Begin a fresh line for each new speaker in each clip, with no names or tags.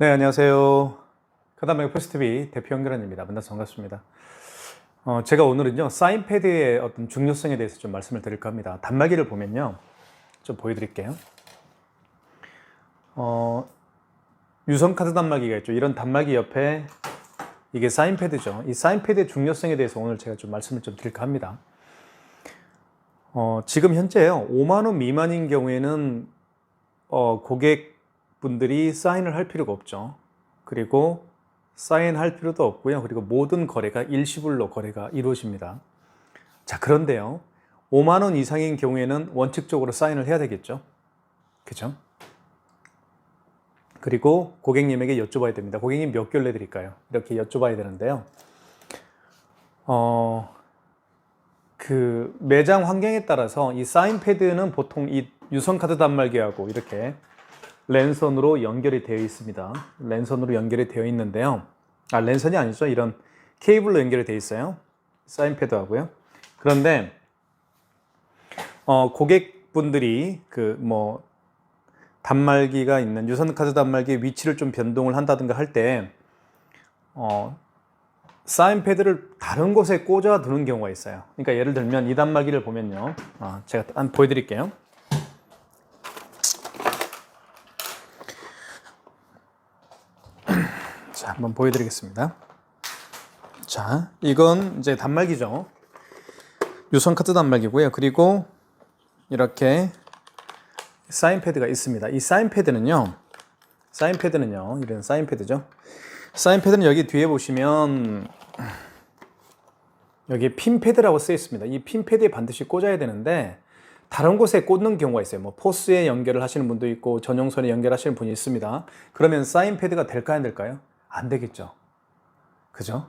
네, 안녕하세요. 카다메 포스트비 대표 연결원입니다. 만나서 반갑습니다. 제가 오늘은요, 사인패드의 어떤 중요성에 대해서 좀 말씀을 드릴까 합니다. 단말기를 보면요, 좀 보여드릴게요. 유선카드 단말기가 있죠. 이런 단말기 옆에 이게 사인패드죠. 이 사인패드의 중요성에 대해서 오늘 제가 좀 말씀을 좀 드릴까 합니다. 지금 현재요, 5만 원 미만인 경우에는 고객분들이 사인을 할 필요가 없죠. 그리고 사인할 필요도 없고요. 그리고 모든 거래가 일시불로 거래가 이루어집니다. 자, 그런데요, 5만 원 이상인 경우에는 원칙적으로 사인을 해야 되겠죠. 그죠? 그리고 고객님에게 여쭤봐야 됩니다. 고객님 몇 개월 내드릴까요? 이렇게 여쭤봐야 되는데요. 그 매장 환경에 따라서 이 사인패드는 보통 이 유선카드 단말기하고 이렇게 랜선으로 연결이 되어 있습니다. 랜선으로 연결이 되어 있는데요. 랜선이 아니죠. 이런 케이블로 연결이 되어 있어요. 사인패드하고요. 그런데 고객분들이 단말기가 있는 유선카드 단말기의 위치를 좀 변동을 한다든가 할 때 사인패드를 다른 곳에 꽂아 두는 경우가 있어요. 그러니까 예를 들면 이 단말기를 보면요. 제가 한번 보여드릴게요. 자, 한번 보여드리겠습니다. 자, 이건 이제 단말기죠. 유선카드 단말기고요. 그리고 이렇게 사인패드가 있습니다. 이 사인패드는요, 이런 사인패드죠. 사인패드는 여기 뒤에 보시면 여기 핀패드라고 쓰여 있습니다. 이 핀패드에 반드시 꽂아야 되는데 다른 곳에 꽂는 경우가 있어요. 뭐 포스에 연결을 하시는 분도 있고 전용선에 연결하시는 분이 있습니다. 그러면 사인패드가 될까요, 안 될까요? 안 되겠죠. 그죠?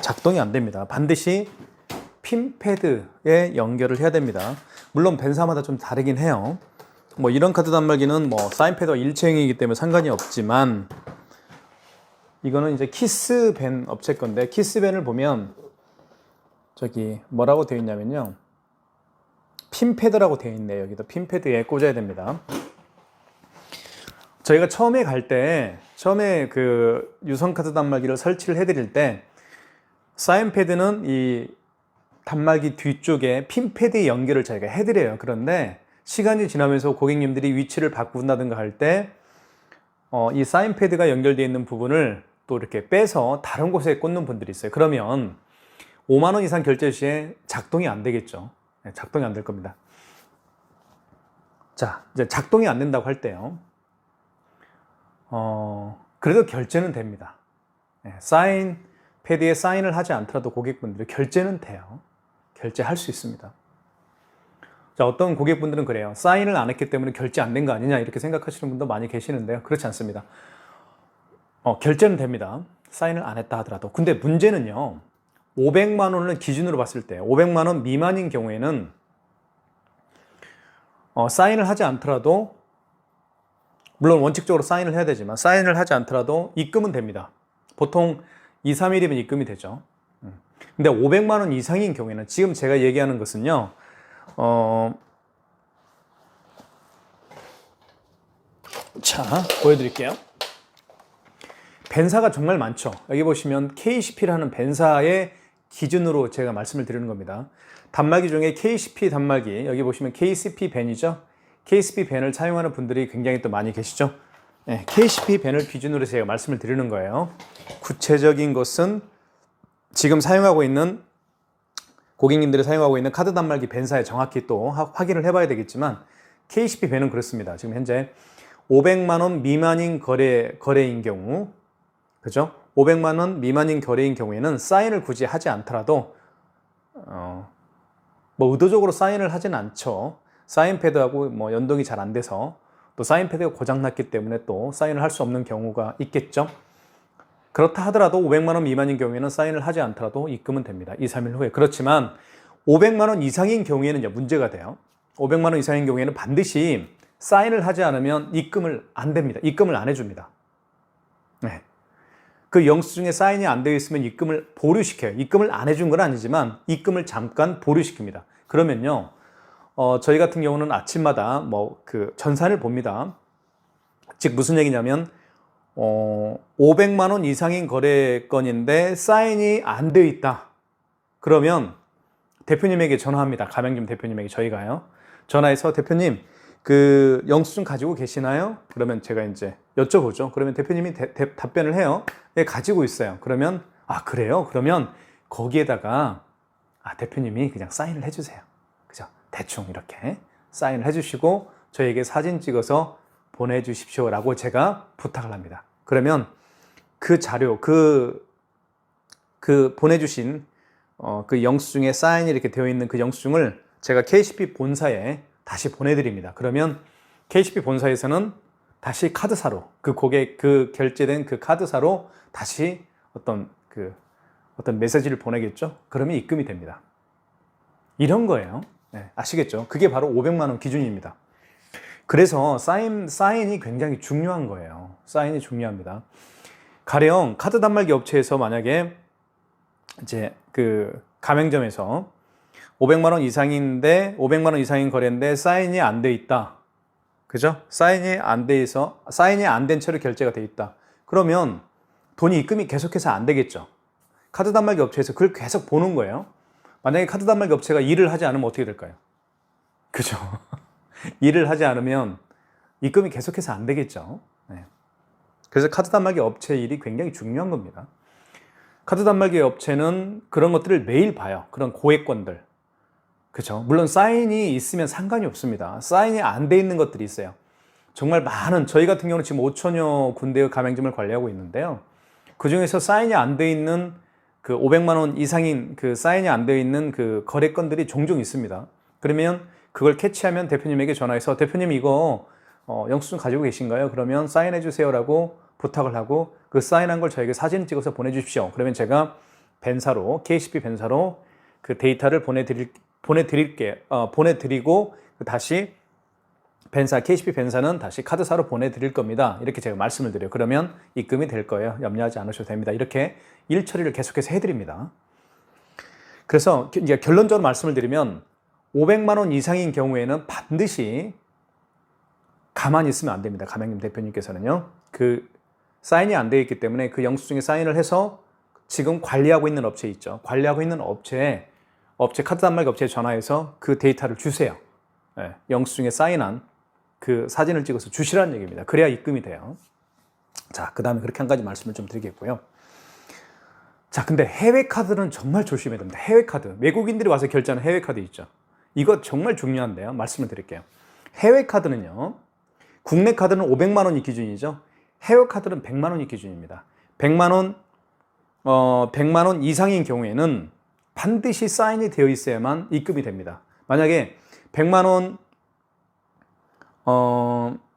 작동이 안 됩니다. 반드시 핀패드에 연결을 해야 됩니다. 물론 벤사마다 좀 다르긴 해요. 뭐 이런 카드 단말기는 뭐 사인패드와 일체형이기 때문에 상관이 없지만 이거는 이제 키스벤 업체 건데 키스벤을 보면 저기 뭐라고 되어 있냐면요. 핀패드라고 되어 있네요. 여기도 핀패드에 꽂아야 됩니다. 저희가 처음에 그 유선카드 단말기를 설치를 해드릴 때 사인패드는 이 단말기 뒤쪽에 핀패드에 연결을 저희가 해드려요. 그런데 시간이 지나면서 고객님들이 위치를 바꾼다든가 할 때 이 사인패드가 연결되어 있는 부분을 또 이렇게 빼서 다른 곳에 꽂는 분들이 있어요. 그러면 5만 원 이상 결제 시에 작동이 안 되겠죠. 작동이 안 될 겁니다. 자, 이제 작동이 안 된다고 할 때요. 그래도 결제는 됩니다. 사인패드에 사인을 하지 않더라도 고객분들이 결제는 돼요. 결제할 수 있습니다. 자, 어떤 고객분들은 그래요. 사인을 안 했기 때문에 결제 안 된 거 아니냐 이렇게 생각하시는 분도 많이 계시는데요. 그렇지 않습니다. 결제는 됩니다. 사인을 안 했다 하더라도. 근데 문제는요. 500만 원을 기준으로 봤을 때 500만 원 미만인 경우에는 사인을 하지 않더라도 물론 원칙적으로 사인을 해야 되지만 사인을 하지 않더라도 입금은 됩니다. 보통 2, 3일이면 입금이 되죠. 근데 500만 원 이상인 경우에는 지금 제가 얘기하는 것은요. 자, 보여드릴게요. 벤사가 정말 많죠. 여기 보시면 KCP라는 벤사의 기준으로 제가 말씀을 드리는 겁니다. 단말기 중에 KCP 단말기, 여기 보시면 KCP 벤이죠. KCP 벤을 사용하는 분들이 굉장히 또 많이 계시죠. KCP 벤을 기준으로 제가 말씀을 드리는 거예요. 구체적인 것은 지금 사용하고 있는 고객님들이 사용하고 있는 카드 단말기 벤사에 정확히 또 확인을 해봐야 되겠지만 KCP 벤은 그렇습니다. 지금 현재 500만 원 미만인 거래인 경우, 그죠? 500만 원 미만인 거래인 경우에는 사인을 굳이 하지 않더라도 뭐 의도적으로 사인을 하진 않죠. 사인패드하고 뭐 연동이 잘 안 돼서 또 사인패드가 고장났기 때문에 또 사인을 할 수 없는 경우가 있겠죠. 그렇다 하더라도 500만 원 미만인 경우에는 사인을 하지 않더라도 입금은 됩니다. 2, 3일 후에. 그렇지만 500만 원 이상인 경우에는 문제가 돼요. 500만 원 이상인 경우에는 반드시 사인을 하지 않으면 입금을 안 됩니다. 입금을 안 해줍니다. 네. 그 영수증에 사인이 안 되어 있으면 입금을 보류시켜요. 입금을 안 해준 건 아니지만 입금을 잠깐 보류시킵니다. 그러면요, 저희 같은 경우는 아침마다 그 전산을 봅니다. 즉 무슨 얘기냐면 500만 원 이상인 거래건인데 사인이 안 돼 있다. 그러면 대표님에게 전화합니다. 가맹점 대표님에게 저희가요. 전화해서 대표님 그 영수증 가지고 계시나요? 그러면 제가 이제 여쭤보죠. 그러면 대표님이 답변을 해요. 네, 가지고 있어요. 그러면 아 그래요? 그러면 거기에다가 대표님이 그냥 사인을 해주세요. 그죠? 대충 이렇게 사인을 해주시고 저에게 사진 찍어서 보내주십시오라고 제가 부탁을 합니다. 그러면 그 자료, 그 보내주신 그 영수증에 사인이 이렇게 되어 있는 그 영수증을 제가 KCP 본사에 다시 보내드립니다. 그러면 KCP 본사에서는 다시 카드사로 그 고객 그 결제된 그 카드사로 다시 어떤 메시지를 보내겠죠. 그러면 입금이 됩니다. 이런 거예요. 네, 아시겠죠? 그게 바로 500만 원 기준입니다. 그래서 사인이 굉장히 중요한 거예요. 사인이 중요합니다. 가령 카드 단말기 업체에서 만약에 이제 그 가맹점에서 500만 원 이상인데 500만 원 이상인 거래인데 사인이 안 돼 있다. 그죠? 사인이 안 된 채로 결제가 돼 있다. 그러면 돈이 입금이 계속해서 안 되겠죠. 카드 단말기 업체에서 그걸 계속 보는 거예요. 만약에 카드 단말기 업체가 일을 하지 않으면 어떻게 될까요? 그죠? 일을 하지 않으면 입금이 계속해서 안 되겠죠. 네. 그래서 카드 단말기 업체 일이 굉장히 중요한 겁니다. 카드 단말기 업체는 그런 것들을 매일 봐요. 그런 고액권들. 그죠? 물론 사인이 있으면 상관이 없습니다. 사인이 안 돼 있는 것들이 있어요. 정말 많은, 저희 같은 경우는 지금 5천여 군데의 가맹점을 관리하고 있는데요. 그 중에서 사인이 안 돼 있는 그 500만 원 이상인 그 사인이 안 되어 있는 그 거래건들이 종종 있습니다. 그러면 그걸 캐치하면 대표님에게 전화해서 대표님 이거 영수증 가지고 계신가요? 그러면 사인해 주세요라고 부탁을 하고 그 사인한 걸 저에게 사진 찍어서 보내주십시오. 그러면 제가 KCP 벤사로 그 데이터를 보내드리고 다시 KCP 벤사는 다시 카드사로 보내드릴 겁니다. 이렇게 제가 말씀을 드려요. 그러면 입금이 될 거예요. 염려하지 않으셔도 됩니다. 이렇게 일 처리를 계속해서 해드립니다. 그래서 이제 결론적으로 말씀을 드리면 500만 원 이상인 경우에는 반드시 가만히 있으면 안 됩니다. 가맹점 대표님께서는요. 그 사인이 안 되어 있기 때문에 그 영수증에 사인을 해서 지금 관리하고 있는 업체 있죠. 관리하고 있는 업체 카드 단말기 업체에 전화해서 그 데이터를 주세요. 네, 영수증에 사인한 그 사진을 찍어서 주시라는 얘기입니다. 그래야 입금이 돼요. 자, 그 다음에 그렇게 한 가지 말씀을 좀 드리겠고요. 자, 근데 해외 카드는 정말 조심해야 됩니다. 해외 카드. 외국인들이 와서 결제하는 해외 카드 있죠. 이거 정말 중요한데요. 말씀을 드릴게요. 해외 카드는요. 국내 카드는 500만 원이 기준이죠. 해외 카드는 100만 원이 기준입니다. 100만 원 이상인 경우에는 반드시 사인이 되어 있어야만 입금이 됩니다. 만약에 100만 원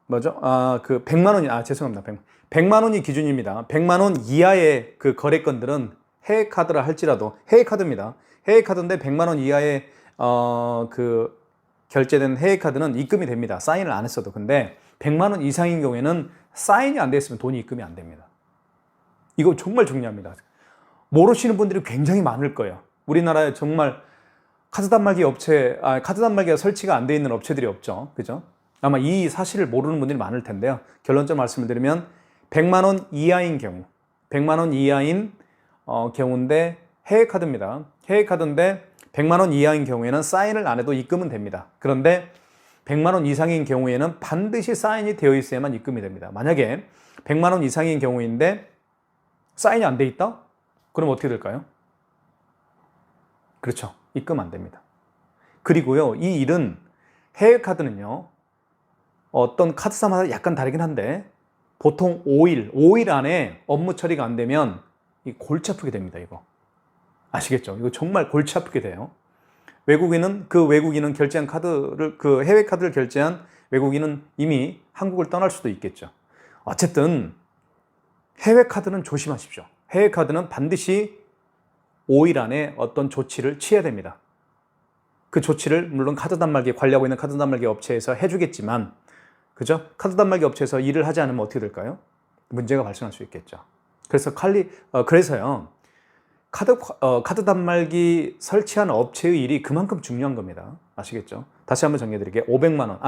100만 원이 죄송합니다. 100만 원이 기준입니다. 100만 원 이하의 그 거래건들은 해외 카드라 할지라도 해외 카드입니다. 해외 카드인데 100만 원 이하의 그 결제된 해외 카드는 입금이 됩니다. 사인을 안 했어도. 근데 100만 원 이상인 경우에는 사인이 안 됐으면 돈이 입금이 안 됩니다. 이거 정말 중요합니다. 모르시는 분들이 굉장히 많을 거예요. 우리나라에 정말 카드 단말기가 설치가 안 돼 있는 업체들이 없죠. 그죠? 아마 이 사실을 모르는 분들이 많을 텐데요. 결론적으로 말씀을 드리면 100만 원 이하인 경우, 100만 원 이하인 경우인데 해외 카드입니다. 해외 카드인데 100만 원 이하인 경우에는 사인을 안 해도 입금은 됩니다. 그런데 100만 원 이상인 경우에는 반드시 사인이 되어 있어야만 입금이 됩니다. 만약에 100만 원 이상인 경우인데 사인이 안 돼 있다? 그럼 어떻게 될까요? 그렇죠. 입금 안 됩니다. 그리고요, 이 일은 해외 카드는요, 어떤 카드사마다 약간 다르긴 한데 보통 5일 안에 업무 처리가 안 되면 골치 아프게 됩니다. 이거 아시겠죠? 이거 정말 골치 아프게 돼요. 외국인은 결제한 카드를 해외 카드를 결제한 외국인은 이미 한국을 떠날 수도 있겠죠. 어쨌든 해외 카드는 조심하십시오. 해외 카드는 반드시 5일 안에 어떤 조치를 취해야 됩니다. 그 조치를 물론 관리하고 있는 카드 단말기 업체에서 해주겠지만, 그죠? 카드 단말기 업체에서 일을 하지 않으면 어떻게 될까요? 문제가 발생할 수 있겠죠. 그래서요, 카드 단말기 설치한 업체의 일이 그만큼 중요한 겁니다. 아시겠죠? 다시 한번 정리해 드릴게요. 500만 원.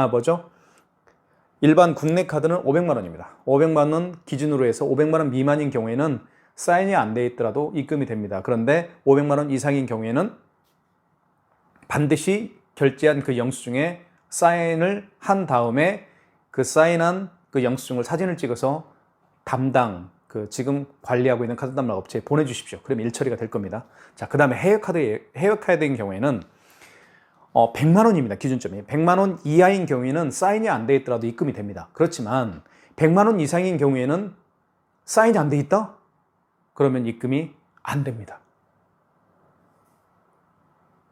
일반 국내 카드는 500만 원입니다. 500만 원 기준으로 해서 500만 원 미만인 경우에는 사인이 안 돼 있더라도 입금이 됩니다. 그런데 500만 원 이상인 경우에는 반드시 결제한 그 영수증에 사인을 한 다음에 그 사인한 그 영수증을 사진을 찍어서 담당 그 지금 관리하고 있는 카드 담당 업체에 보내주십시오. 그럼 일처리가 될 겁니다. 자, 그 다음에 해외 카드인 경우에는 100만 원입니다. 기준점이. 100만 원 이하인 경우에는 사인이 안 돼 있더라도 입금이 됩니다. 그렇지만 100만 원 이상인 경우에는 사인이 안 돼 있다? 그러면 입금이 안 됩니다.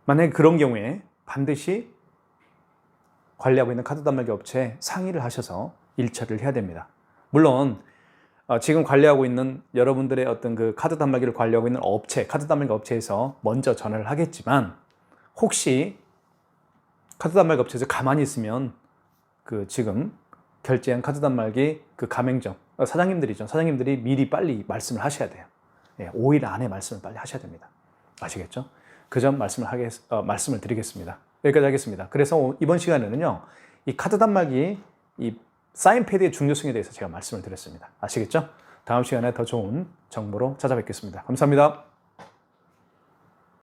만약에 그런 경우에 반드시 관리하고 있는 카드 단말기 업체에 상의를 하셔서 일처리를 해야 됩니다. 물론 지금 관리하고 있는 여러분들의 어떤 그 카드 단말기를 관리하고 있는 업체, 카드 단말기 업체에서 먼저 전화를 하겠지만 혹시 카드 단말기 업체에서 가만히 있으면 그 지금 결제한 카드 단말기 그 가맹점 사장님들이죠. 사장님들이 미리 빨리 말씀을 하셔야 돼요. 5일 안에 말씀을 빨리 하셔야 됩니다. 아시겠죠? 그 점 말씀을 드리겠습니다. 여기까지 하겠습니다. 그래서 이번 시간에는요, 이 카드 단말기, 이 사인패드의 중요성에 대해서 제가 말씀을 드렸습니다. 아시겠죠? 다음 시간에 더 좋은 정보로 찾아뵙겠습니다. 감사합니다.